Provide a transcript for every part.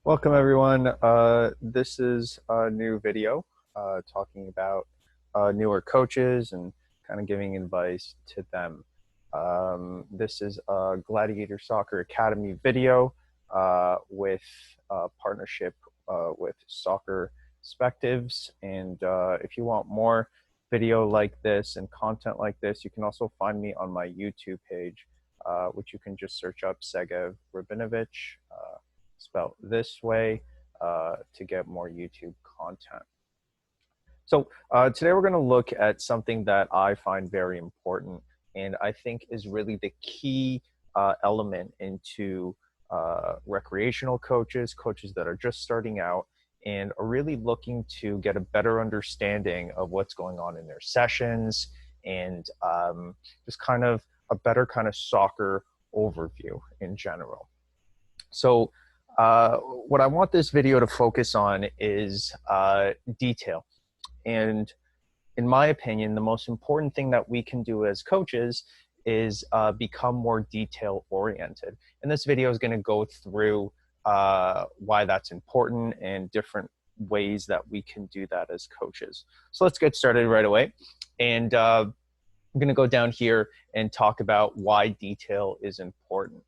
Welcome everyone. This is a new video talking about newer coaches and kind of giving advice to them. This is a Gladiator Soccer Academy video with partnership with Soccer Perspectives. And if you want more video like this and content like this, you can also find me on my YouTube page, which you can just search up Segev Rabinovich. Spelled this way to get more YouTube content. So today we're going to look at something that I find very important and I think is really the key element into recreational coaches, coaches that are just starting out and are really looking to get a better understanding of what's going on in their sessions and just kind of a better kind of soccer overview in general. So what I want this video to focus on is detail. And in my opinion, the most important thing that we can do as coaches is become more detail oriented. And this video is going to go through why that's important and different ways that we can do that as coaches. So let's get started right away. And I'm going to go down here and talk about why detail is important.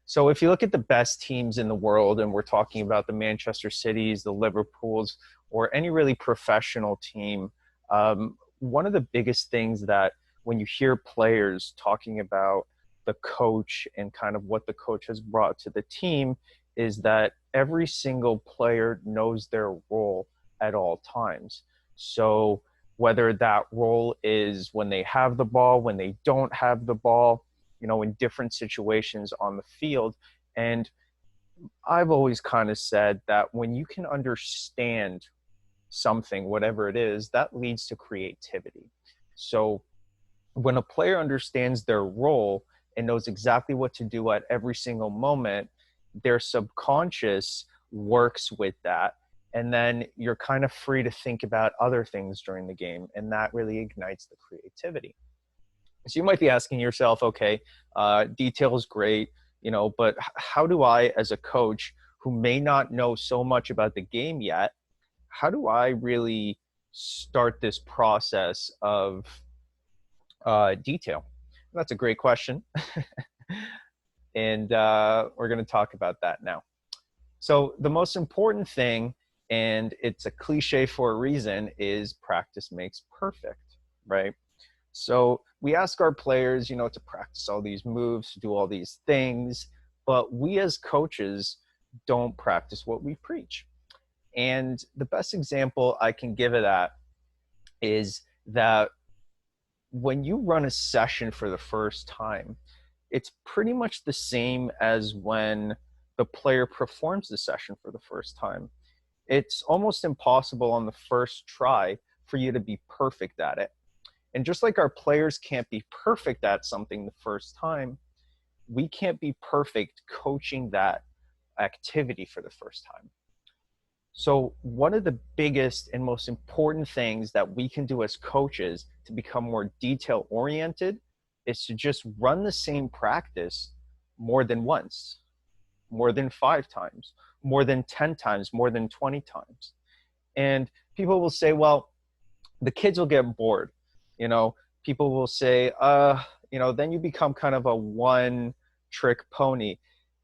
So if you look at the best teams in the world, and we're talking about the Manchester Cities, the Liverpools, or any really professional team, one of the biggest things that when you hear players talking about the coach and kind of what the coach has brought to the team is that every single player knows their role at all times. So whether that role is when they have the ball, when they don't have the ball, you know, in different situations on the field. And I've always kind of said that when you can understand something, whatever it is, that leads to creativity. So when a player understands their role and knows exactly what to do at every single moment, their subconscious works with that. And then you're kind of free to think about other things during the game. And that really ignites the creativity. So you might be asking yourself, okay, detail is great, you know, but how do I, as a coach who may not know so much about the game yet, how do I really start this process of detail? And that's a great question. And we're going to talk about that now. So the most important thing, and it's a cliche for a reason, is practice makes perfect, right? So we ask our players, you know, to practice all these moves, to do all these things, but we as coaches don't practice what we preach. And the best example I can give of that is that when you run a session for the first time, it's pretty much the same as when the player performs the session for the first time. It's almost impossible on the first try for you to be perfect at it. And just like our players can't be perfect at something the first time, we can't be perfect coaching that activity for the first time. So one of the biggest and most important things that we can do as coaches to become more detail oriented is to just run the same practice more than once, more than 5 times, more than 10 times, more than 20 times. And people will say, well, the kids will get bored. You know, people will say, you know, then you become kind of a one-trick pony.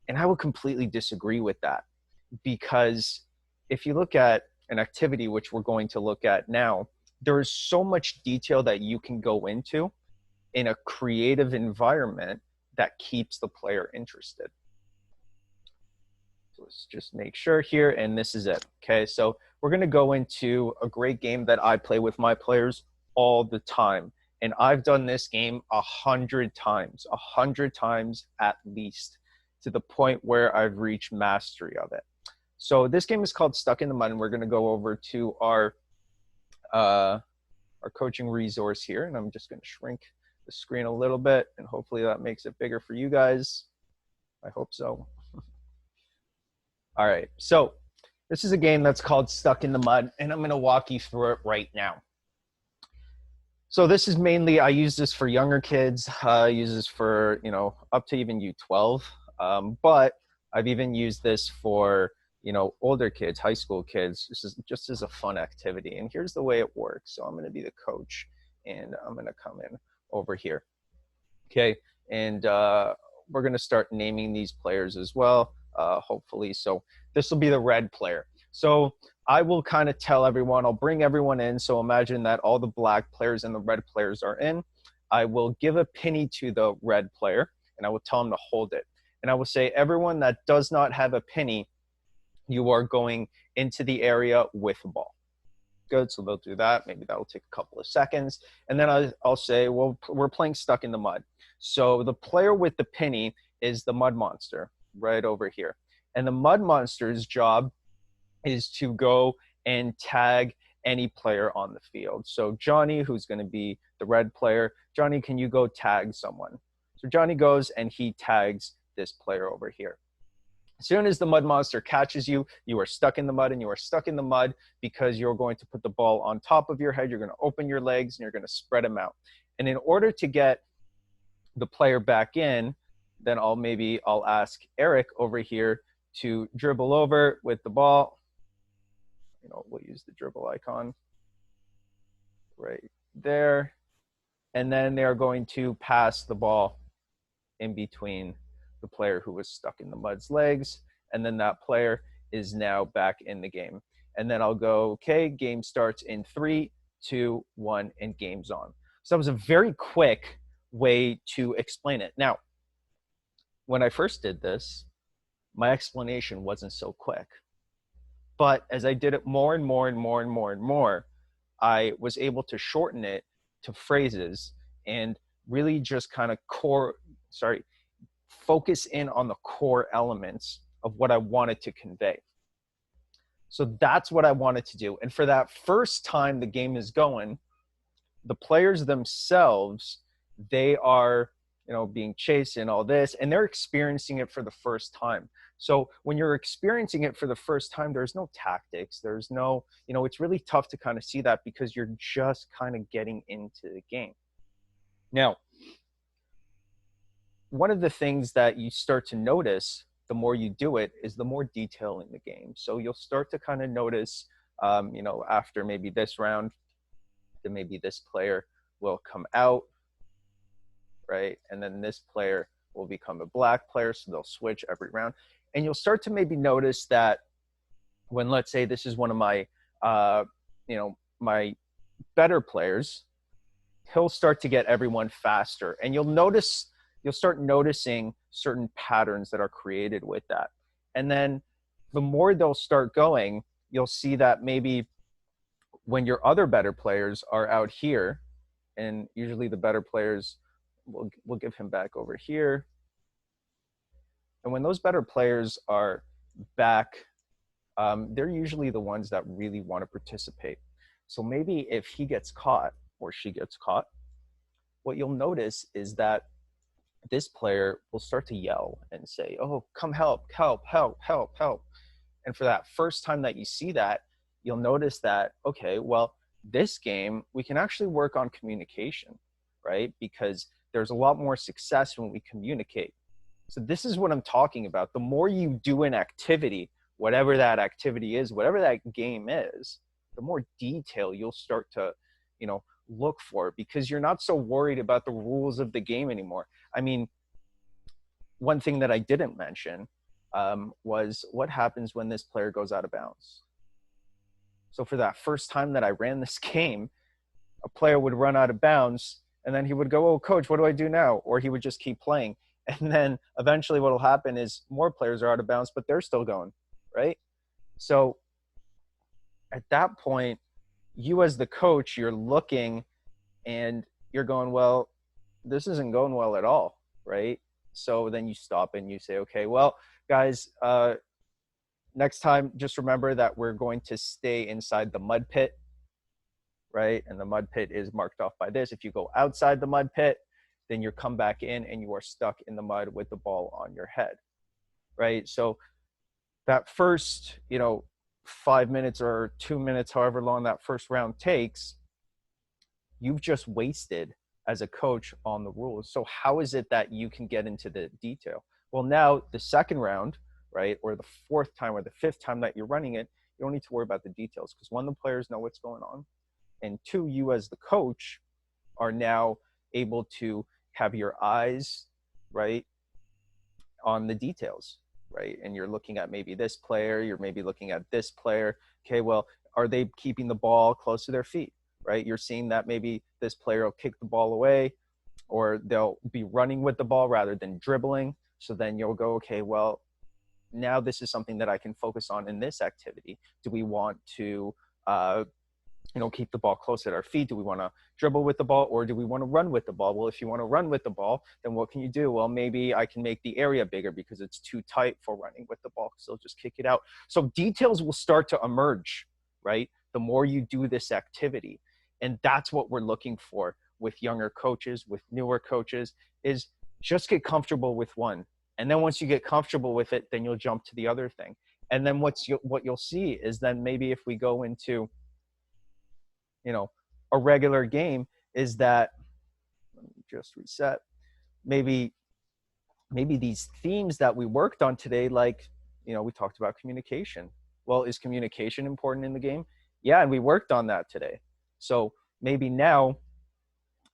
And I would completely disagree with that, because if you look at an activity, which we're going to look at now, there is so much detail that you can go into in a creative environment that keeps the player interested. So let's just make sure here, and this is it. Okay, so we're going to go into a great game that I play with my players all the time. And I've done this game 100 times at least, to the point where I've reached mastery of it. So this game is called Stuck in the Mud, and we're going to go over to our coaching resource here. And I'm just going to shrink the screen a little bit, and hopefully that makes it bigger for you guys. I hope so. All right, so this is a game that's called Stuck in the Mud, and I'm going to walk you through it right now. So this is mainly, I use this for younger kids. I use this for, you know, up to even U12. But I've even used this for older kids, high school kids. This is just as a fun activity. And here's the way it works. So I'm going to be the coach, and I'm going to come in over here. Okay. And we're going to start naming these players as well, hopefully. So this will be the red player. So I will kind of tell everyone, I'll bring everyone in. So imagine that all the black players and the red players are in. I will give a penny to the red player, and I will tell him to hold it. And I will say, everyone that does not have a penny, you are going into the area with the ball. Good, so they'll do that. Maybe that'll take a couple of seconds. And then I'll say, well, we're playing stuck in the mud. So the player with the penny is the mud monster right over here. And the mud monster's job is to go and tag any player on the field. So Johnny, who's going to be the red player, Johnny, can you go tag someone? So Johnny goes and he tags this player over here. As soon as the mud monster catches you, you are stuck in the mud, and you are stuck in the mud because you're going to put the ball on top of your head. You're going to open your legs and you're going to spread them out. And in order to get the player back in, then I'll ask Eric over here to dribble over with the ball. We'll use the dribble icon right there. And then they're going to pass the ball in between the player who was stuck in the mud's legs, and then that player is now back in the game. And then I'll go, okay, game starts in 3, 2, 1, and game's on. So that was a very quick way to explain it. Now, when I first did this, my explanation wasn't so quick. But as I did it more and more and more and more and more, I was able to shorten it to phrases and really just kind of focus in on the core elements of what I wanted to convey. So that's what I wanted to do. And for that first time the game is going, the players themselves, they are, being chased and all this, and they're experiencing it for the first time. So when you're experiencing it for the first time, there's no tactics. There's no, it's really tough to kind of see that because you're just kind of getting into the game. Now, one of the things that you start to notice the more you do it is the more detail in the game. So you'll start to kind of notice, after maybe this round, then maybe this player will come out, right? And then this player will become a black player, so they'll switch every round. And you'll start to maybe notice that when, let's say this is one of my, my better players, he'll start to get everyone faster. And you'll start noticing certain patterns that are created with that. And then the more they'll start going, you'll see that maybe when your other better players are out here, and usually the better players, we'll give him back over here. And when those better players are back, they're usually the ones that really want to participate. So maybe if he gets caught or she gets caught, what you'll notice is that this player will start to yell and say, oh, come help, help, help, help, help. And for that first time that you see that, you'll notice that, okay, well, this game, we can actually work on communication, right? Because there's a lot more success when we communicate. So this is what I'm talking about. The more you do an activity, whatever that activity is, whatever that game is, the more detail you'll start to, look for, because you're not so worried about the rules of the game anymore. I mean, one thing that I didn't mention was what happens when this player goes out of bounds. So for that first time that I ran this game, a player would run out of bounds, and then he would go, oh, coach, what do I do now? Or he would just keep playing. And then eventually what will happen is more players are out of bounds, but they're still going, right? So at that point, you as the coach, you're looking and you're going, well, this isn't going well at all, right? So then you stop and you say, okay, well, guys, next time, just remember that we're going to stay inside the mud pit, right? And the mud pit is marked off by this. If you go outside the mud pit, then you come back in and you are stuck in the mud with the ball on your head, right? So that first, 5 minutes or 2 minutes, however long that first round takes, you've just wasted as a coach on the rules. So how is it that you can get into the detail? Well, now the second round, right? Or the fourth time or the fifth time that you're running it, you don't need to worry about the details, because one, the players know what's going on, and two, you as the coach are now able to have your eyes, right, on the details, right? And you're looking at maybe this player, you're maybe looking at this player. Okay, well, are they keeping the ball close to their feet, right? You're seeing that maybe this player will kick the ball away, or they'll be running with the ball rather than dribbling. So then you'll go, okay, well, now this is something that I can focus on in this activity. Do we want to keep the ball close at our feet? Do we want to dribble with the ball, or do we want to run with the ball? Well, if you want to run with the ball, then what can you do? Well, maybe I can make the area bigger because it's too tight for running with the ball, so just kick it out. So details will start to emerge, right? The more you do this activity. And that's what we're looking for with younger coaches, with newer coaches, is just get comfortable with one. And then once you get comfortable with it, then you'll jump to the other thing. And then what you'll see is then maybe if we go into a regular game, is that, let me just reset, maybe these themes that we worked on today, like, we talked about communication. Well, is communication important in the game? Yeah, and we worked on that today. So maybe now,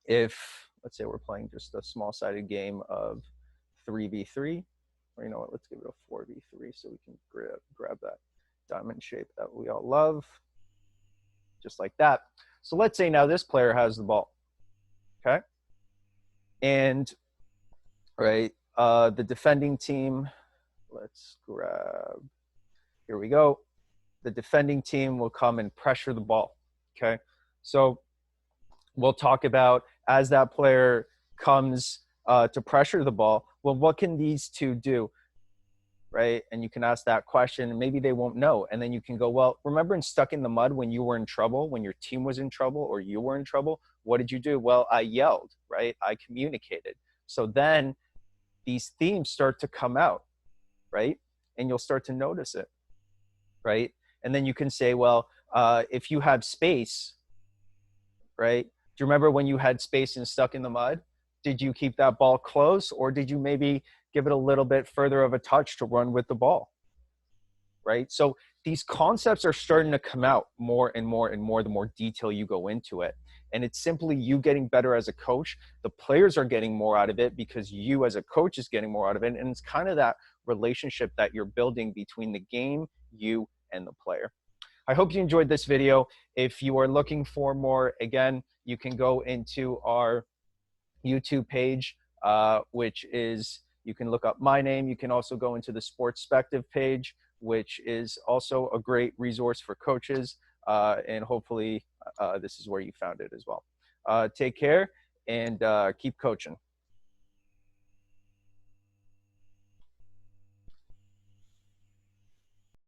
if, let's say we're playing just a small-sided game of 3v3, or you know what, let's give it a 4v3 so we can grab that diamond shape that we all love, just like that. So let's say now this player has the ball, okay? And, right, the defending team, let's grab, here we go. The defending team will come and pressure the ball, okay? So we'll talk about, as that player comes to pressure the ball, well, what can these two do? Right? And you can ask that question, and maybe they won't know. And then you can go, well, remember in Stuck in the Mud when you were in trouble, when your team was in trouble or you were in trouble, what did you do? Well, I yelled, right? I communicated. So then these themes start to come out, right? And you'll start to notice it, right? And then you can say, well, if you have space, right? Do you remember when you had space and Stuck in the Mud? Did you keep that ball close, or did you maybe give it a little bit further of a touch to run with the ball, right? So these concepts are starting to come out more and more and more the more detail you go into it. And it's simply you getting better as a coach. The players are getting more out of it because you as a coach is getting more out of it. And it's kind of that relationship that you're building between the game, you, and the player. I hope you enjoyed this video. If you are looking for more, again, you can go into our YouTube page, which is, you can look up my name. You can also go into the Sportspective page, which is also a great resource for coaches. And hopefully this is where you found it as well. Take care and keep coaching.